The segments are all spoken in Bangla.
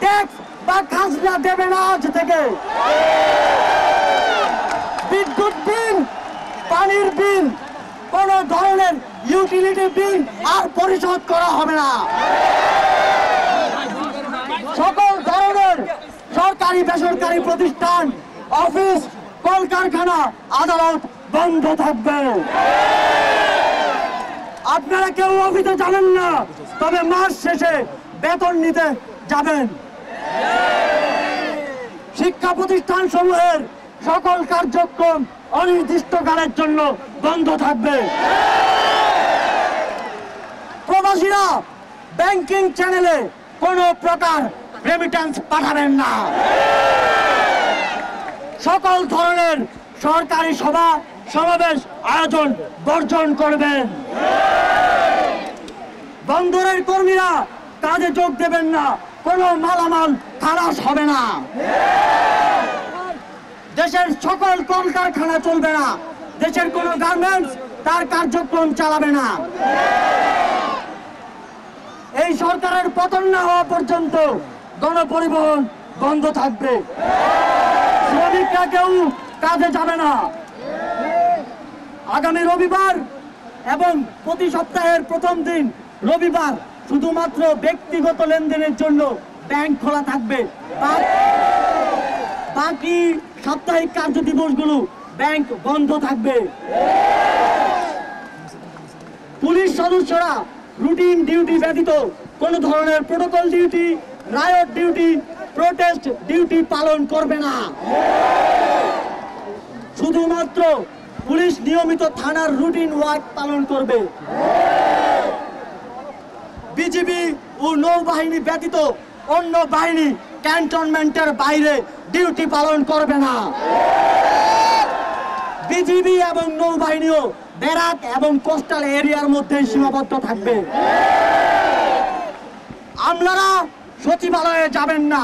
ট্যাক্স বা খাজনা দেবে না আজ থেকে। বিদ্যুৎ বিল, পানির বিল, কোন ধরনের ইউটিলিটি বিল আর পরিশোধ করা হবে না। সকল ধরনের সরকারি বেসরকারি প্রতিষ্ঠান, অফিস, কলকারখানা, আদালত বন্ধ থাকবে। আপনারা কেউ অফিসে যাবেন না, তবে মাস শেষে বেতন নিতে যাবেন। শিক্ষা প্রতিষ্ঠান সমূহের সকল কার্যক্রম অনির্দিষ্টকালের জন্য বন্ধ থাকবে। প্রবাসীরা ব্যাংকিং চ্যানেলে কোনো প্রকার রেমিটেন্স পাঠাবেন না। সকল ধরনের সরকারি সভা সমাবেশ আয়োজন বর্জন করবেন। বন্দরের কর্মীরা কাজে যোগ দেবেন না, কোনো মালামাল খালাস হবে না। দেশের সকল কলকারখানা চলবে না, দেশের কোনো গার্মেন্টস তার কার্যক্রম চালাবে না। এই সরকারের পতন না হওয়া পর্যন্ত গণপরিবহন বন্ধ থাকবে। শ্রমিকরা কেউ কাজে যাবে না। আগামী রবিবার এবং প্রতি সপ্তাহের প্রথম দিন রবিবার শুধুমাত্র ব্যক্তিগত লেনদেনের জন্য ব্যাংক খোলা থাকবে। বাকি সাপ্তাহিক কার্য দিবসগুলো ব্যাংক বন্ধ থাকবে। পুলিশ সদস্যরা রুটিন ডিউটি ব্যতীত কোন ধরনের protocol duty, riot duty, protest duty পালন করবে না। শুধুমাত্র পুলিশ নিয়মিত থানার রুটিন ওয়ার্ক পালন করবে। বিজিবি ও নৌবাহিনী ব্যতীত অন্য বাহিনী ক্যান্টনমেন্টের বাইরে ডিউটি পালন করবে না। বিজিবি এবং নৌবাহিনীও ব্যারাক এবং কোস্টাল এরিয়ার মধ্যে সীমাবদ্ধ থাকবে। আমলারা সচিবালয়ে যাবেন না।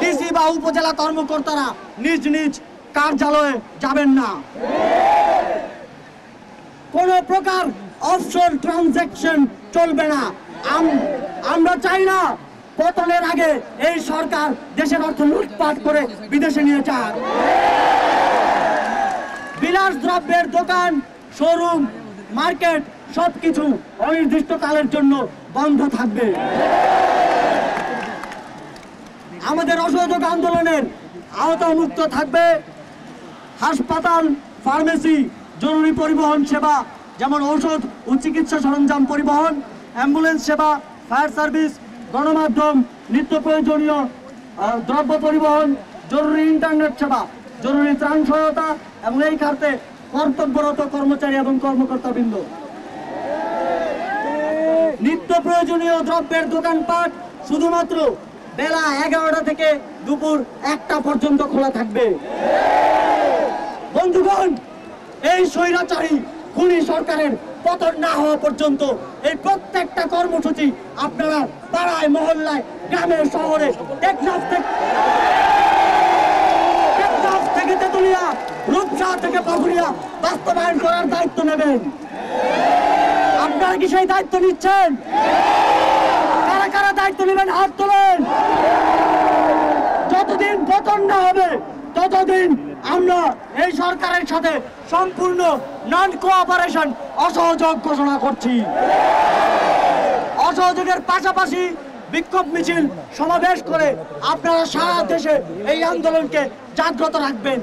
ডিসি বা উপজেলা কর্মকর্তারা নিজ নিজ কার্যালয়ে যাবেন না। কোন প্রকার অফশোর ট্রানজাকশন চলবে না। আমরা চাই না পতনের আগে এই সরকার দেশের অর্থ লুটপাট করে বিদেশে নিয়ে যাক। বিলাস দ্রব্যের দোকান, শোরুম, মার্কেট সবকিছু অনির্দিষ্টকালের জন্য বন্ধ থাকবে। আমাদের অসহযোগ আন্দোলনের আওতামুক্ত থাকবে হাসপাতাল, ফার্মেসি, জরুরি পরিবহন সেবা যেমন ঔষধ ও চিকিৎসা সরঞ্জাম পরিবহন, অ্যাম্বুলেন্স সেবা, ফায়ার সার্ভিস, গণমাধ্যম, নিত্য প্রয়োজনীয় দ্রব্য পরিবহন, জরুরি ইন্টারনেট সেবা, জরুরি ত্রাণ সহায়তা এবং এই খাতে কর্তব্যরত কর্মচারী এবং কর্মকর্তাবৃন্দ। নিত্য প্রয়োজনীয় দ্রব্যের দোকানপাট শুধুমাত্র বেলা 11টা থেকে দুপুর 1টা পর্যন্ত খোলা থাকবে। বন্ধুগণ, এই স্বৈরাচারী খুনি সরকারের পতন না হওয়া পর্যন্ত এই প্রত্যেকটা কর্মসূচি আপনারা পাড়ায়, মহল্লায়, গ্রামে, শহরে, টেকনাফ থেকে তেতুলিয়া, রূপসা থেকে পাকুড়িয়া বাস্তবায়ন করার দায়িত্ব নেবেন। আপনারা কি সেই দায়িত্ব নিচ্ছেন? কারা কারা দায়িত্ব নেবেন? হাত তোলেন। যতদিন পতন না হবে ততদিন আমরা এই সরকারের সাথে সম্পূর্ণ নন কোঅপারেশন, অসহযোগ ঘোষণা করছি। অসহযোগের পাশাপাশি বিক্ষোভ মিছিল সমাবেশ করে আপনারা সারা দেশে এই আন্দোলনকে জাগ্রত রাখবেন।